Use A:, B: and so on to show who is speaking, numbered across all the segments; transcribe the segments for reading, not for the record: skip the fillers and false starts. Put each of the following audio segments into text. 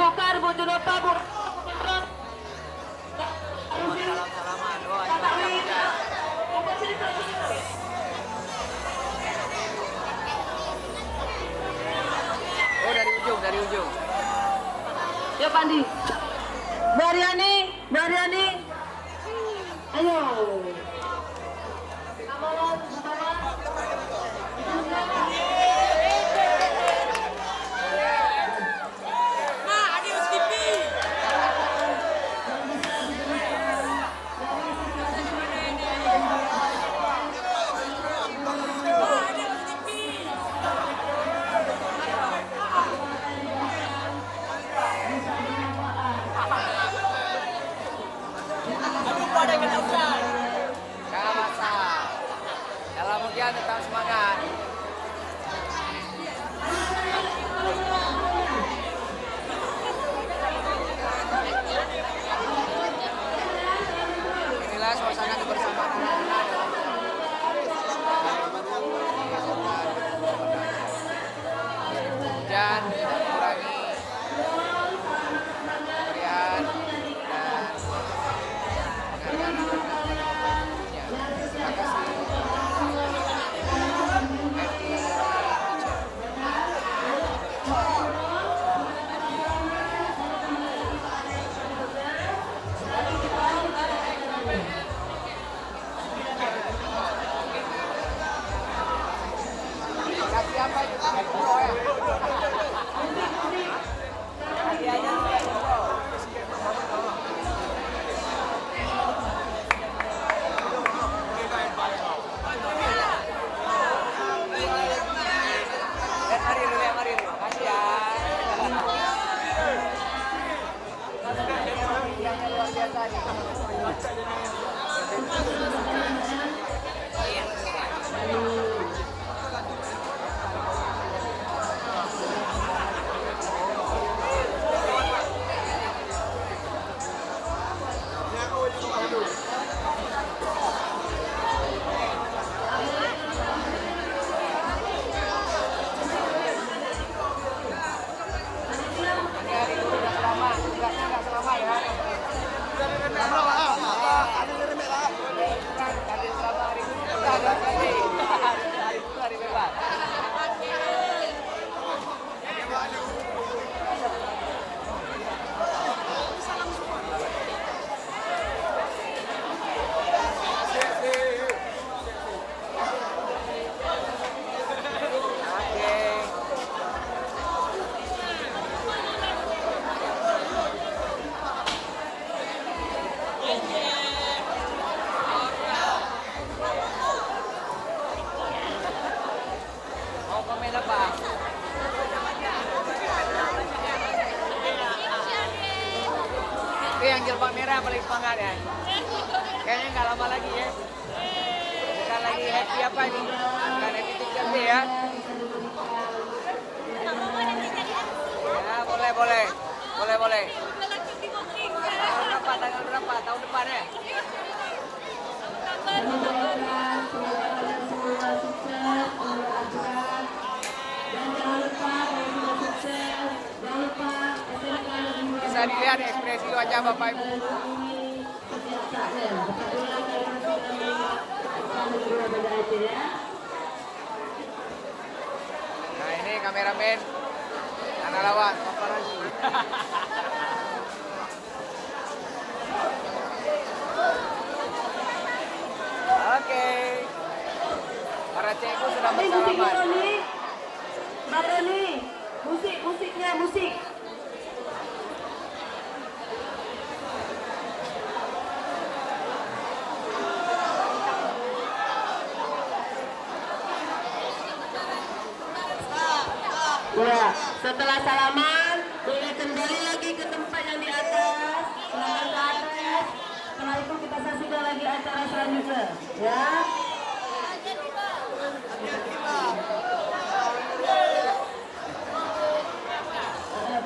A: Bokar, Bu Junota, Bu.
B: Salam-salaman. Oh, hujan. Oh, dari ujung.
A: Ya Pandi. Baryani. Ayo.
B: Gak masalah. Dalam ujian tetap semangat. Inilah suasana kebersamaan anak-anak dalam hujan tidak mengurangi kemeriahan dan penghargaan anak-anak. Terima kasih. Kasih apa itu? Bro ya? Kasih aja bro. Lihat mari dulu. Kasih ya. Yang luar biasa nih. Mau komen apa? Yang jilbab merah paling semangat ya. Kayaknya nggak lama lagi ya. Bukan lagi happy apa ini? Bukan happy teacher day ya. Ya boleh. Tanggal berapa? Tahun depan ya? Bisa dilihat ekspresi wajah Bapak Ibu. Nah ini kameramen anak lawat paparazzi. Oke. Para cikgu sudah bersalaman.
A: Mbak Roni, musiknya. Ya, setelah salaman, boleh kembali lagi ke tempat yang di atas. Selamat ke atas. Setelah itu kita saksikan lagi acara selanjutnya. Ya.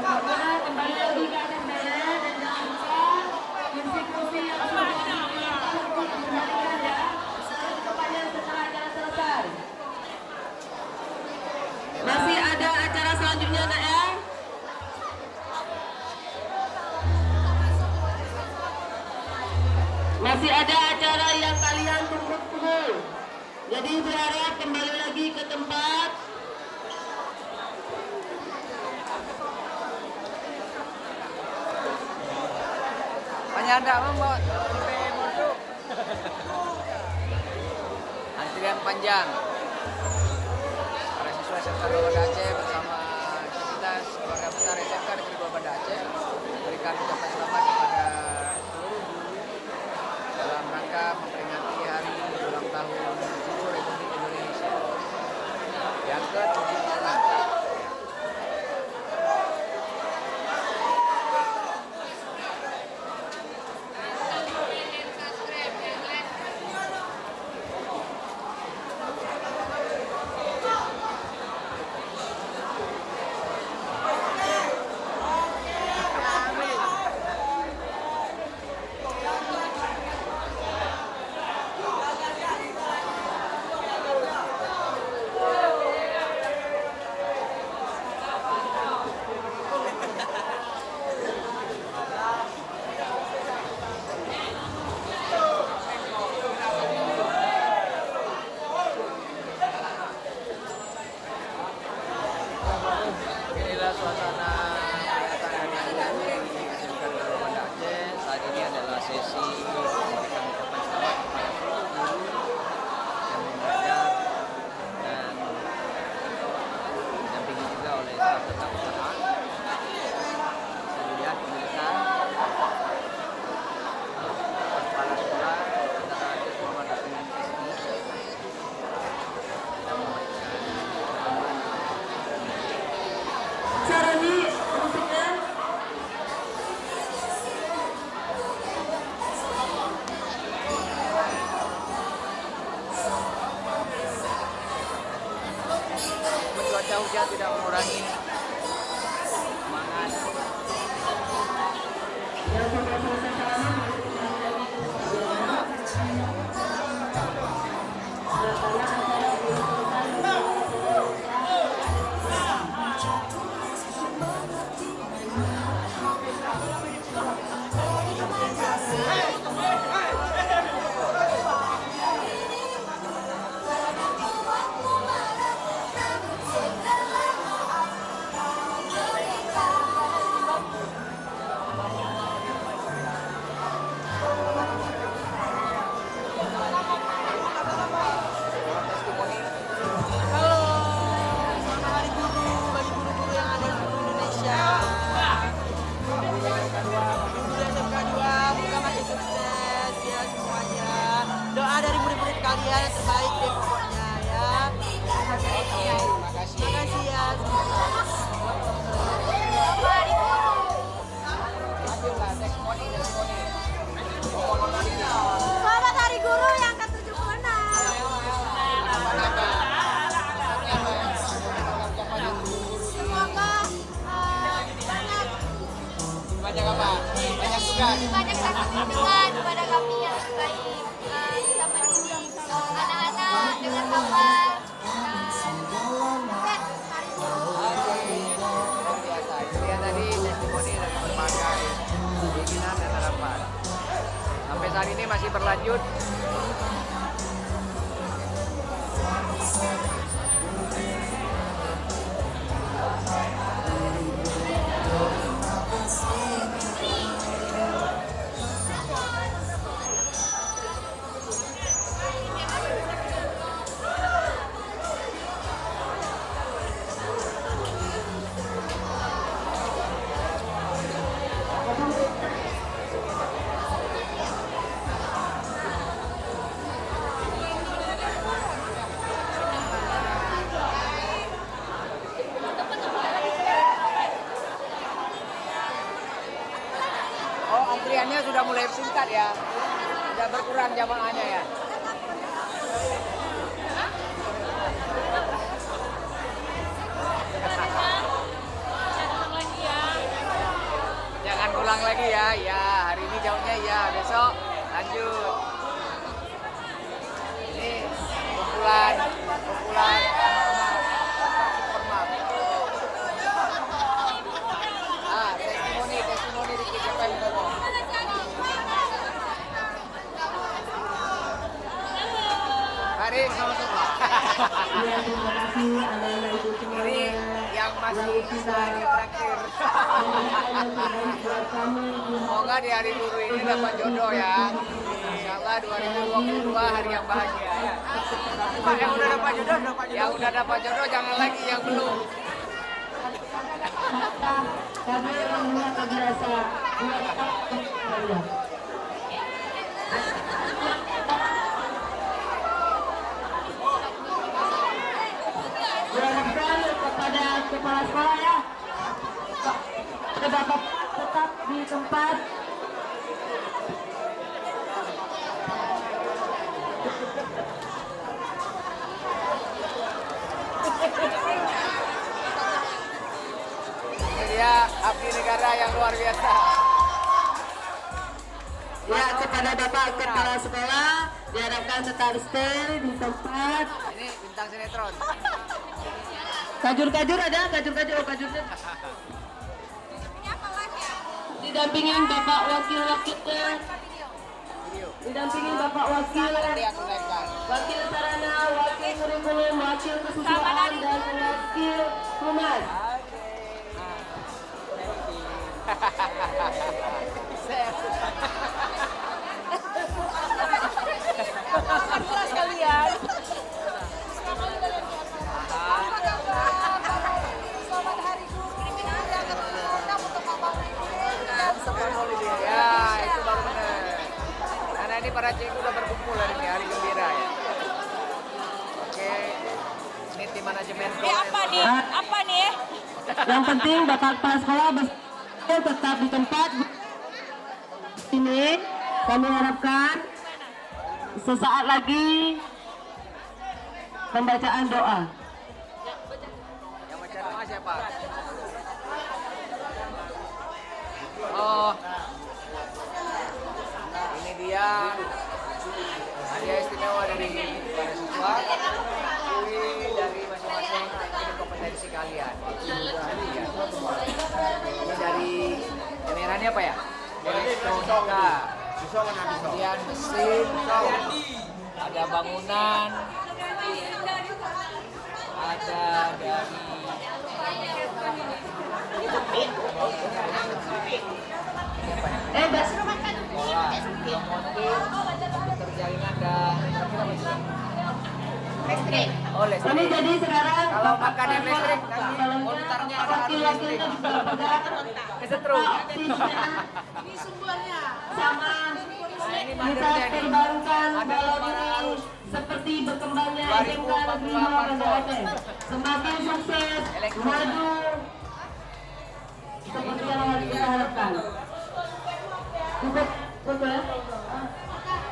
A: Pokoknya kembali lagi ke atas sana dan jangan lupa kursi-kursi yang sudah disediakan untuk dikembalikan ya. Selalu depannya setelah acara selesai. Masih ada acara selanjutnya nak ya. Masih ada acara yang kalian tunggu-tunggu. Jadi berharap kembali lagi ke tempat.
B: Penyanda membuat antrian panjang. Para siswa SMK 2 Banda Aceh bersama aktivitas keluarga besar SMK Negeri 2 Banda Aceh berikan ucapan selamat kepada seluruh guru dalam rangka memperingati hari ulang tahun Guru Republik Indonesia yang ke-76. Inilah suasana perayaan hari guru di SMK 2 Banda Aceh. Saat ini adalah sesi memberikan ucapan selamat kepada seluruh guru yang mengajar dan didampingi juga oleh staf tetap usaha. Bisa dilihat pemirsa, kepala sekolah antara Aceh Muhammad dengan SI sedang memberikan
A: Sarani musiknya.
B: cuaca hujan tidak mengurangi semangat.
A: Yang sudah selesai salaman,
C: doa dari murid-murid kalian yang terbaik deh pokoknya ya. Makasih ya. Selamat Hari Guru yang ke-76. Semoga
B: Banyak apa? Banyak tugas.
D: banyak kesempatan kepada kami yang baik bisa mendidik anak-anak dengan sabar dan sukses hari
B: Luar biasa. Lihat tadi testimoni dari berbagai keinginan dan harapan. Sampai saat ini masih berlanjut. Oh, antriannya sudah mulai singkat ya. Sudah berkurang jamaahnya ya. Jangan ulang lagi ya. Ya, hari ini jauhnya ya, besok lanjut. Ini kumpulan Supermap. Testimoni dikit siapa yang ngomong?
A: terima kasih anak-anak ibu
B: Ini
A: semuanya.
B: yang masih bisa ditraktir. Semoga di hari guru ini dapat jodoh ya. Insyaallah 2022 hari yang bahagia ya.
C: Pak, yang udah dapat jodoh,
B: Yang udah dapat jodoh jangan lagi yang belum.
A: Kami orang terbiasa. Diharapkan kepada kepala sekolah ya, dapat tetap di tempat.
B: Ini dia abdi negara yang luar biasa.
A: Ya, kepada Bapak Kepala Sekolah diharapkan tetap stay di tempat.
B: Ini bintang sinetron.
A: Kajur-kajur ada, kajur-kajur, oh kajurnya. Didampingin Bapak Wakil-wakilnya. Didampingin Bapak Wakil.
B: Nanti aku lempar.
A: Wakil Sarana, Wakil Kurikulum, Wakil Kesusilaan, dan Wakil Humas.
C: sekalian.
D: Selamat Hari Guru Kriminal yang ke-36 untuk Bapak Presiden dan
B: Ya, itu baru benar. Karena ini para cikgu udah berkumpul hari ini, hari gembira ya. Oke, ini tim manajemen.
C: Apa nih? Apa nih?
A: Yang penting Bapak Kepala Sekolah tetap di tempat. Ini kami harapkan sesaat lagi pembacaan doa.
B: Yang baca doa siapa? Oh, ini dia hadiah istimewa dari para siswa. Ini dari masing-masing teknik kompetensi kalian. Ini dari emerannya apa ya? Elektronika. Kemudian mesin, ada bangunan, ada dari
A: Mbak.
B: sekolah, otomotif, komputer jaringan dan listrik. Oh,
A: Kami
B: listrik.
A: jadi sekarang
B: Kalau makan yang listrik, nanti kontarnya ada harus listrik.
A: wakil-wakilnya juga bergerak
B: Kesetrum.
D: ini sumbernya.
A: sama
B: Ini
A: bisa
B: mandirnya nih.
A: terbangkan
B: Ada
A: balon
B: 500.
A: ini seperti berkembangnya
B: 2048
A: SMK Negeri 5 Banda Aceh. Semakin sukses, maju seperti yang kita harapkan. Cukup, cukup ya?